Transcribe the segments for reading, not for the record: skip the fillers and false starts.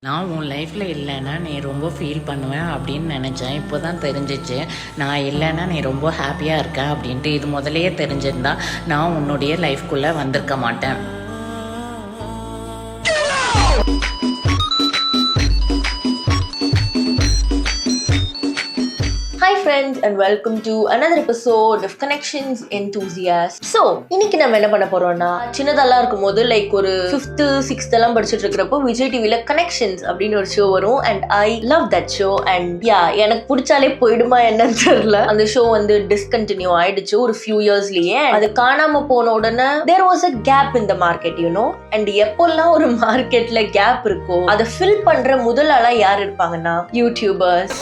நான் உன் லைஃப்பில் இல்லைன்னா நீ ரொம்ப ஃபீல் பண்ணுவேன் அப்படின்னு நினச்சேன். இப்போ தான் தெரிஞ்சிச்சு நான் இல்லைன்னா நீ ரொம்ப ஹாப்பியாக இருக்க அப்படின்ட்டு. இது முதலையே தெரிஞ்சிருந்தா நான் உன்னுடைய லைஃப்குள்ளே வந்திருக்க மாட்டேன். Hi friends and welcome to another episode of Connections Enthusiast. So, இன்னைக்கு நம்ம என்ன பண்ண போறோம்னா, சின்னதெல்லாம் இருக்கும்போது லைக் ஒரு 5th 6th எல்லாம் படிச்சுட்டு இருக்கிறப்போ விஜய் டிவில கனெக்ஷன்ஸ் அப்படின்னு ஒரு ஷோ வரும் and I love that show and எனக்கு பிடிச்சாலே போயிடுமா என்னன்னு தெரியல. அந்த ஷோ வந்து டிஸ்கண்டினியூ ஆயிடுச்சு ஒரு few yearsலயே. அது காணாம போன உடனே there was a gap in the market, you know. And எப்போல்லாம் ஒரு மார்க்கெட்ல கேப் இருக்கோ அதை ஃபில் பண்ற முதல் ஆளா யார் இருப்பாங்கன்னா யூடியூபர்ஸ்.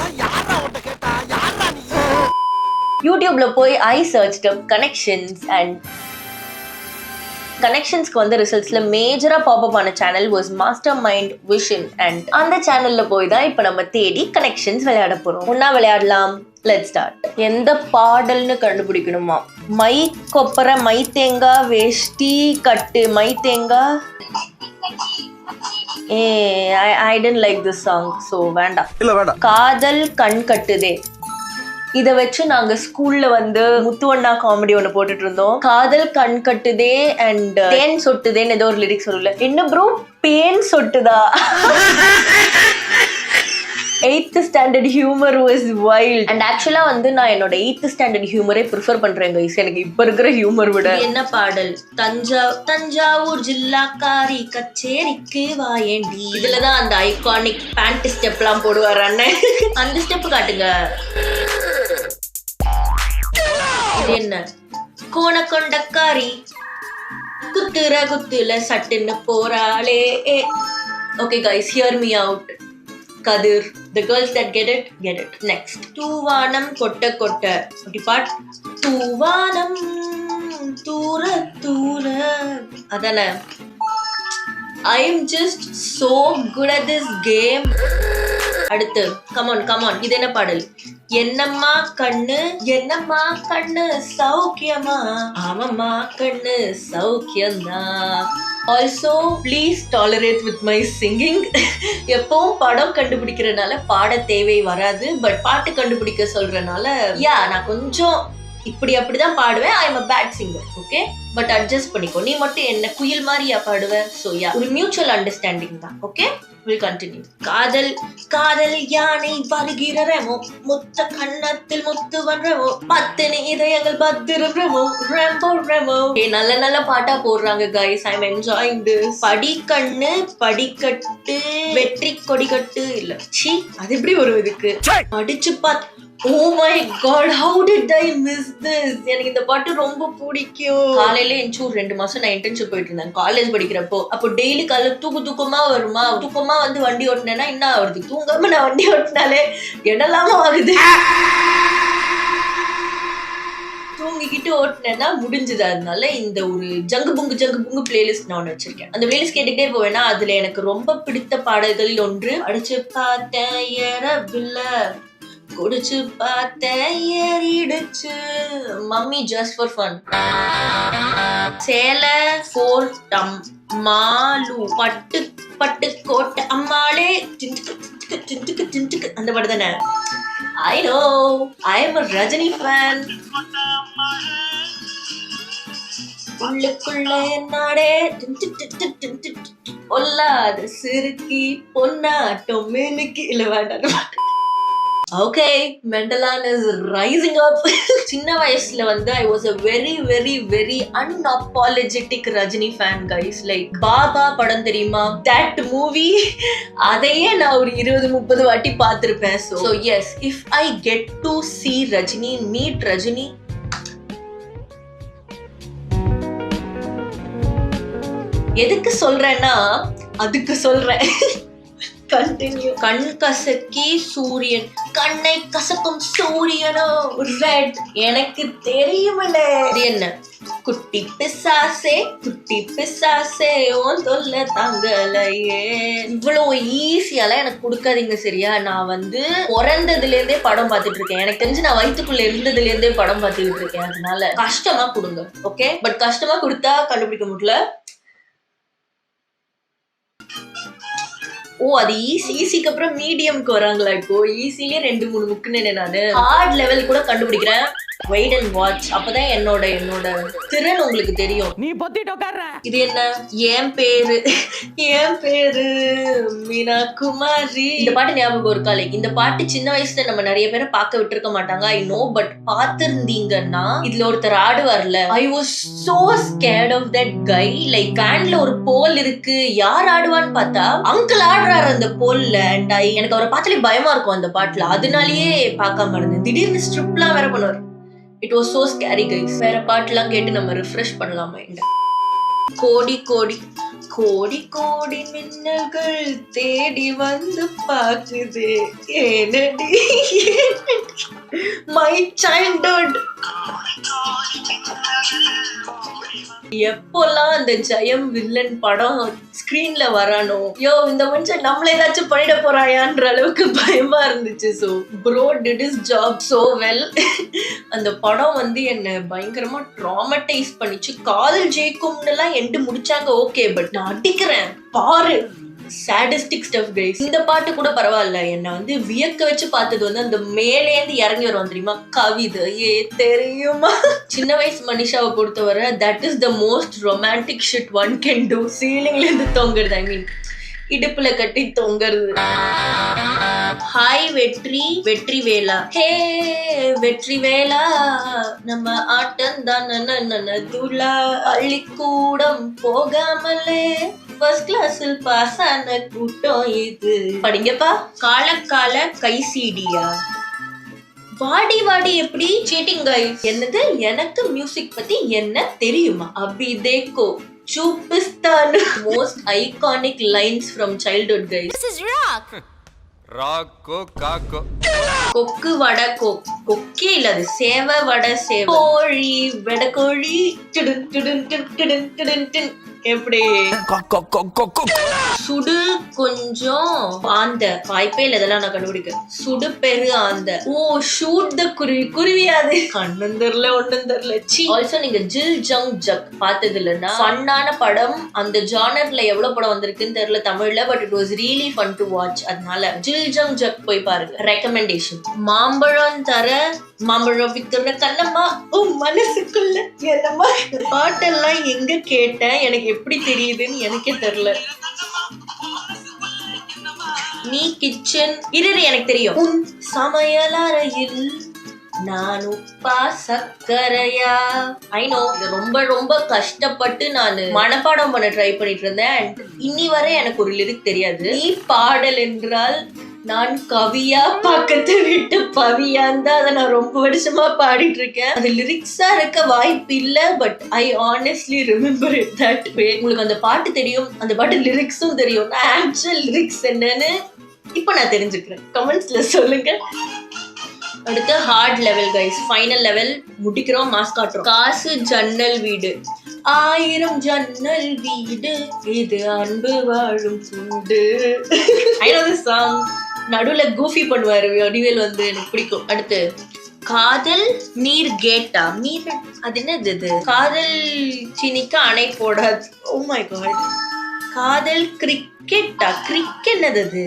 யூடியூப்ல போய் ஐ சர்ச்ட் அப் கனெக்ஷன்ஸ் அண்ட் கனெக்ஷன்ஸ்க்கு வந்த ரிசல்ட்ஸ்ல மேஜரா பாப்அப் ஆன channel was master mind vision and அந்த சேனல்ல போய் தான் இப்ப நம்ம தேடி கனெக்ஷன்ஸ் விளையாட போறோம். ஒன்னா விளையாடலாம். Let's start. எந்த பாடல்னு கண்டுபிடிக்கணுமா? மை கொப்பர மை தேங்காய் வேஷ்டி கட்டு மை தேங்காய். I didn't like this song, so வேண்டாம். காதல் கண் கட்டுதே. இதை வச்சு நாங்க ஸ்கூல்ல வந்து முத்துவண்ணா காமெடி ஒண்ணு போட்டுட்டு இருந்தோம். காதல் கண் கட்டுதே அண்ட் தேன் சொட்டுதேன்னு ஏதோ ஒரு லிரிக்ஸ் சொல்லல. என்ன ப்ரோ பேன் சொட்டுதா? 8th standard humor was wild. And actually வந்து நான் என்னோட 8th standard humor ப்ரிஃபர் பண்றேன் guys. எனக்கு இப்ப இருக்கிற ஹியூமர் விட. என்ன பாடல்? தஞ்சாவூர் ஜில்லாக்காரி கச்சேரிக்கு வாயேண்டி. இதுலதான் அந்த ஐகானிக் பேண்ட் ஸ்டெப்லாம் போடுவார் அண்ணன். அந்த ஸ்டெப் காட்டுங்க. இது என்ன? கோணக்கொண்டக்காரி குத்துல சட்டுன்னு போறாளே. Okay guys, hear me out. Kadir, the girls that get it. Next. Thoovanam கொட்ட அப்படி பாட். தூவானம் தூர அதானே. I am just so good at this game. அடுத்து come on இது என்ன பாடல்? என்னம்மா கண்ணு சௌக்கியமா? ஆமாம்மா கண்ணு சௌக்கியம்தான். Also please tolerate with my singing. எப்பவும் படம் கண்டுபிடிக்கிறனால பாட தேவை வராது, பட் பாட்டு கண்டுபிடிக்க சொல்றனால நான் கொஞ்சம் இப்படி அப்படிதான் பாடுவேன். I am a bad singer, okay? But adjust பண்ணிக்கோ. நீ மட்டும் என்ன குயில் மாதிரியா பாடுவ? சோ ஒரு மியூச்சுவல் அண்டர்ஸ்டாண்டிங் தான். Okay, will continue. காதல் யானை வருகிறமோ, முத்த கண்ணத்தில் முத்து வர்றமோ, பத்தினி இதயங்கள் பத்திரமோ, ரெம்போ. நல்ல பாட்டா போடுறாங்க guys. I am enjoying this. படிக்கண்ணு படிக்கட்டு வெற்றி கொடிக்கட்டு இல்ல சி, அது எப்படி ஒரு இதுக்கு படிச்சு பார்த்து. Oh my god, how did I miss this? எனக்கு இந்த பாட்டு ரொம்ப பிடிக்கும். காலையில என்ச்சு 2 மாசம் நான் இன்டர்ன்ஷிப் போயிட்டு இருந்தேன் காலேஜ் படிக்கிறப்போ. அப்போ டெய்லி காலையில தூக்கமா வருமா. தூக்கமா வந்து வண்டி ஓட்டினேன்னா என்ன ஆகுது? தூங்காம நான் வண்டி ஓட்டினாலே என்னெல்லாமோ ஆகுது. தூங்கிக்கிட்டு ஓட்டினேன்னா முடிஞ்சது. அதனால இந்த ஒரு ஜங்கு புங்கு பிளேலிஸ்ட் நான் ஒன்று வச்சிருக்கேன். அந்த பிளேலிஸ்ட் கேட்டுக்கிட்டே போவேன்னா அதுல எனக்கு ரொம்ப பிடித்த பாடல்களில் ஒன்று அடிச்சு பார்த்தேன் ஏறவில்ல, குடிச்சு பார்த்தேன் ஏறிடுச்சு, மம்மி ஜஸ்ட் ஃபார் ஃபன், சேலை ஃபோர் டம் மாலு பட்டு கோட்டை அம்மாளே சிந்துக்கு அந்த பாட்டு தானே. I know, I am a Rajini fan. உள்ளுக்குள்ள நாடே ஒல்லாத சிறுக்கி பொன்னாட்டம் மினுக்கி இல்ல வேண்டாம். Okay, Mendalan is rising up. சின்ன வயசுல வந்து I was a very unapologetic Rajini fan guys. Like Baba படம் தெரியுமா? That movie அதையே நான் ஒரு 20-30 வாட்டி பார்த்திருப்பேன். So yes, if I get to see Rajini, meet Rajini, எதுக்கு சொல்றேன்னா அதுக்கு சொல்றேன். கண்டினியூ. கண் கசக்கி சூரியன் கண்ணை கசக்கும் சூரியனோ ரெட். எனக்கு தெரியுமில்ல. இது என்ன? குட்டி பிசாசே ஓன் தொல்ல தங்கலையே. இவ்வளவு ஈஸியால எனக்கு கொடுக்காதீங்க சரியா? நான் வந்து பிறந்ததுல இருந்தே படம் பார்த்துட்டு இருக்கேன். எனக்கு தெரிஞ்சு நான் வயிற்றுக்குள்ள இருந்ததுல இருந்தே படம் பார்த்துட்டு இருக்கேன். அதனால கஷ்டமா கொடுங்க. ஓகே, பட் கஷ்டமா கொடுத்தா கண்டுபிடிக்க முடியல. ஓ அது ஈஸிக்கு அப்புறம் மீடியம்க்கு வராங்களா? இப்போ ஈஸிலே 2-3 முக்குன்னு நானு ஹார்ட் லெவல் கூட கண்டுபிடிக்கிறேன். Wait and watch. அப்பதான் என்னோட திறன் உங்களுக்கு தெரியும். நீ பொத்திட்டு உட்கார்ற. இது என்ன? என் பேரு மீனா குமாரி. இந்த பாட்டு ஞாபகம் இருக்கா? லைக் இந்த பாட்டு சின்ன வயசுல நம்ம நிறைய பேரை பார்க்க விட்டுருக்க மாட்டாங்க, ஐ நோ. பட் பார்த்திருந்தீங்கன்னா இதுல ஒருத்தர் ஆடுவார்ல, I was so scared of that guy. Like கேன்ல ஒரு போல் இருக்கு, யார் ஆடுவான்னு பார்த்தா அங்கிள் ஆடுறாரு அந்த போல்ல. அண்ட் எனக்கு அவரை பார்த்தாலே பயமா இருக்கும் அந்த பாட்டுல, அதனாலயே பார்க்காம இருந்தேன். திடீர்னு ஸ்ட்ரிப்லாம் வேற பண்ணுவார். It was so scary guys. வேற பாட்டுலாம் கேட்டு நம்ம ரிஃப்ரெஷ் பண்ணலாம் மைண்ட். கோடி கோடி கோடி கோடி மின்னல்கள் தேடி வந்து பாக்குது ஏனடி மை சைல்ட்ஹுட். எப்போல்லாம் அந்த ஜெயம் வில்லன் படம் ஸ்கிரீன்ல வரானோ, யோ இந்த மனுஷன் நம்மள ஏதாச்சும் பண்ணிட போறாயான்ற அளவுக்கு பயமா இருந்துச்சு. So bro did his job so well. அந்த படம் வந்து என்ன பயங்கரமா ட்ராமடைஸ் பண்ணிச்சு. காதல் ஜெயிக்கும்னு எல்லாம் எண்டு முடிச்சாங்க, ஓகே. பட் நான் அடிக்கிறேன் பாரு, சாடிஸ்டிக் ஸ்டஃப் கைஸ். இந்த பாட்டு கூட பரவாயில்ல, என்ன வந்து வியக்க வச்சு பார்த்தது வந்து அந்த மேலேந்து இறங்கி வரும் தெரியுமா, கவிதையே தெரியுமா. சின்ன வயசு மனிஷாவை பொறுத்தவரை that is the most romantic shit one can do. சீலிங்ல இருந்து தொங்குறது, ஐ மீன் இடுப்புல கட்டி தொங்குறது. ஹாய் வெற்றி வேலா, ஹே வெற்றி வேலா, நம்ம ஆட்டம் தான் துலா, பள்ளிக்கூடம் போகாமலே ஃபர்ஸ்ட் கிளாஸில் பாஸ் ஆன கூட்டம் இது. படிங்கப்பா. கால கைசீடியா, வாடி வாடி எப்படி சீட்டிங் கைஸ். என்னது? எனக்கு மியூசிக் பத்தி என்ன தெரியுமா? அபி தேக்கோ சூப்பிஸ்தான். Most iconic lines from childhood guys. This is rock. ராக்கோ காக்கோ. கொக்கு வட கொக்கே இல்ல, அது சேவ வட சேவ. கோழி வட கோழி டுடுன் டுடுன் டுடுன் டுடுன் டுன். எப்படி? சுடு கொஞ்சம் ஆந்த, வாய்ப்பே இல்ல இதெல்லாம் நான் கண்டுபிடிக்க. சுடு பெரு ஆந்த. ஓ ஷூட் த குருவியாது. கண்ணும் தெரியல ஒண்ணும் தெரியல. ஆல்சோ நீங்க ஜில் ஜங் ஜக் பார்த்தது இல்லைன்னா ஃபன்னான படம். அந்த ஜானர்ல எவ்வளவு படம் வந்திருக்குன்னு தெரியல தமிழ்ல, but it was really fun to watch. அதனால ஜில் ஜங் ஜக் போய் பாருங்க. ரெக்கமெண்டேஷன். மாம்பழம் தர மாம்பழம் விக்கிற கண்ணம்மா உன் மனசுக்குள்ள என்னம்மா. பாட்டெல்லாம் எங்க கேட்டேன், எனக்கு எப்படி தெரியுதுன்னு எனக்கே தெரியல. நீ கிச்சன் இரு, எனக்கு தெரியும். உன் சமையலறையில் நான் உப்பா சக்கரையா. ஐ நோ, இது ரொம்ப ரொம்ப கஷ்டப்பட்டு நான் மனப்பாடம் பண்ண ட்ரை பண்ணிட்டு இருந்தேன். இன்னி வரை எனக்கு ஒரு லிரிக் தெரியாது. நீ பாடல் என்றால் நான் கவியா பக்கத்து விட்டு பவியான் தான் அதை நான் ரொம்ப வருஷமா பாடிட்டு இருக்கேன். அது லிரிக்ஸா இருக்க வாய்ப்பு இல்ல, but I honestly remember it that way. உங்களுக்கு அந்த பாட்டு தெரியும், அந்த பாட்டு லிரிக்ஸும் தெரியும். ஆக்சுவல் லிரிக்ஸ் என்னன்னு இப்ப நான் தெரிஞ்சுக்கிறேன், கமெண்ட்ஸ்ல சொல்லுங்க. அடுத்து heart level guys, final level முடிக்கிறோம், மாஸ் காட்டுறோம். காசு ஜன்னல் வீடு, 1000 ஜன்னல் வீடு, இது அன்பு வாழும் கூடு. I know this song. நடுவுல கூஃபி பண்ணுவாரு வடிவேல், வந்து எனக்கு பிடிக்கும். அடுத்து காதல் நீர் கேட்டா, மீர் அது என்னது? இது காதல் சினிக்க அணை போடாது. Oh my god. காதல் கிரிக்கெட்டா, கிரிக்கெட் என்னது?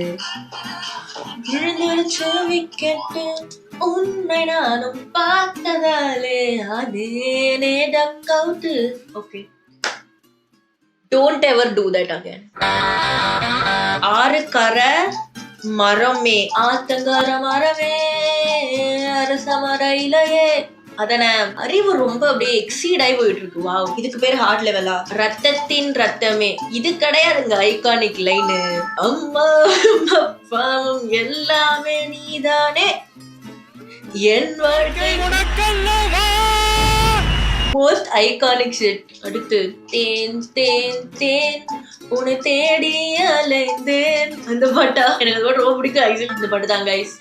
அது விழுந்துருச்சு விக்கெட்டு, உன்னை நானும் பார்த்ததாலே அதேனே duck out. Okay, don't ever do that again. ஆறு கரை மரமே, ஆத்தங்கர மரமே, அரச மர இலையே. அதன அறிவு ரொம்ப அப்படியே எக்ஸீட் ஆகி போயிட்டு இருக்கு. வாவ், இதுக்கு பேரு ஹார்ட் லெவலா? ரத்தத்தின் ரத்தமே, இது கிடையாதுங்க ஐகானிக் லைனு. அம்மா பாவம் எல்லாமே நீதானே, என் வாழ்க்கை மோஸ்ட் ஐகானிக் ஷிட். அடுத்து தேன் தேன் தேன் உன்னை தேடி அலைந்தேன். அந்த பாட்டா எனக்கு அந்த பாட்டு ரொம்ப பிடிக்கும். இந்த பாட்டு தான் கைஸ்.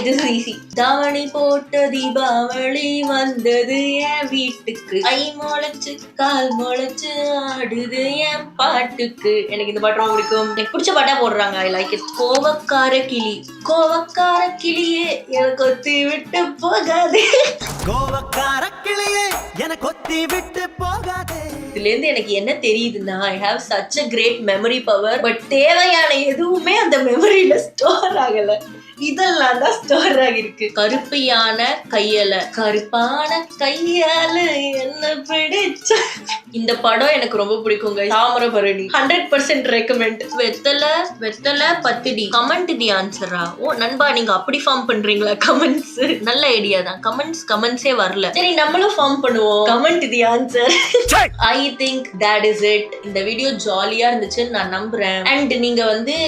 this is easy. தாவணி போட்ட தீபாவளி வந்தது என் வீட்டுக்கு, ஐ முளைச்சு கால் முளைச்சு ஆடுது என் பாட்டுக்கு. எனக்கு இந்த பாட்டு ரொம்ப பிடிக்கும். எனக்கு பிடிச்ச பாட்டா போடுறாங்க. I like it. கோவக்கார கிளி கோவக்கார கிளியே எனக்கு கொத்தி விட்டு போகாதே, கோவக்கார கிளியே எனக்கு கொத்தி விட்டு போகாதே. இதுல இருந்து எனக்கு என்ன தெரியுதுன்னா, I have such a great memory power. But தேவையான எதுவுமே அந்த மெமரியில ஸ்டோர் ஆகல. இதெல்லாம் தான் ஸ்டோர் ஆகிருக்கு. கருப்பு யானை கையால, கருப்பான கையால என்ன பிடிச்ச. இந்த படம் எனக்கு ரொம்ப பிடிக்குங்க. தாமிரபரணி 100% ரெக்கமெண்ட். வெத்தலை வெத்தலை பத்திடி. கமெண்ட் தி ஆன்சரா? ஓ நண்பா, நீங்க அப்படி ஃபார்ம் பண்றீங்களா கமெண்ட்ஸ்? நல்ல ஐடியா தான். கமெண்ட்ஸே வரல. சரி நம்மளும் ஃபார்ம் பண்ணுவோம். Comment the answer. I think that is it. இந்த வீடியோ ஜாலியா இருந்துச்சுன்னு நான் நம்புறேன். அண்ட் நீங்க வந்து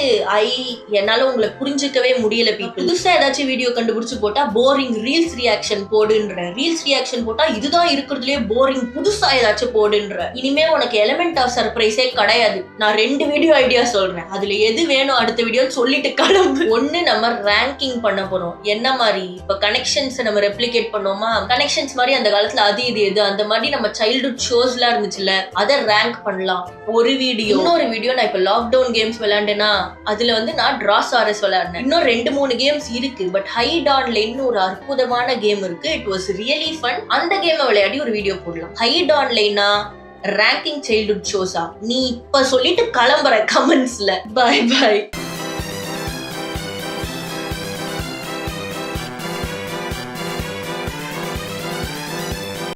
என்னால உங்களை புரிஞ்சுக்கவே முடியல. புதுசா ஏதாச்சும் வீடியோ கண்டுபிடிச்சு போட்டா போரிங் ரீல்ஸ் ரியாக்ஷன் போடுன்ற, ரீல்ஸ் ரியாக்ஷன் போட்டா இதுதான் இருக்கிறதுலே போரிங், புதுசா ஏதாச்சும் போடுன்ற. இனிமே உனக்கு எலிமெண்ட் ஆஃப் சர்ப்ரைஸே கிடையாது. நான் 2 வீடியோ ஐடியா சொல்றேன், அதுல எது வேணும் அடுத்த வீடியோ சொல்லிட்டு கிளம்பு. ஒண்ணு நம்ம ரேங்கிங் பண்ண போறோம். என்ன மாதிரி? இப்ப கனெக்ஷன்ஸ் நம்ம ரெப்ளிகேட் பண்ணோமா, கனெக்ஷன்ஸ் மாதிரி அந்த காலத்துல அது இது எது அந்த மாதிரி நம்ம சைல்ட்ஹுட் ஷோஸ்லாம் இருந்துச்சுல, அதை ரேங்க் பண்ணலாம் ஒரு வீடியோ. இன்னொரு வீடியோ நான் இப்ப லாக்டவுன் கேம்ஸ் விளையாண்டேன்னா அதுல வந்து நான் டிராசாரஸ் விளையாடினேன். இன்னும் 2-3 கேம்ஸ் இருக்கு. பட் ஹைட் ஆன்லைன் ஒரு அற்புதமான கேம் இருக்கு. It was really fun. அந்த கேமை விளையாடி ஒரு வீடியோ போடலாம். ஹைட் ஆன்லைனா ரேங்கிங் சைல்ட்ஹுட் ஷோஸா? நீ இப்ப சொல்லிட்டு கிளம்புற கமெண்ட்ஸ்ல. Bye by.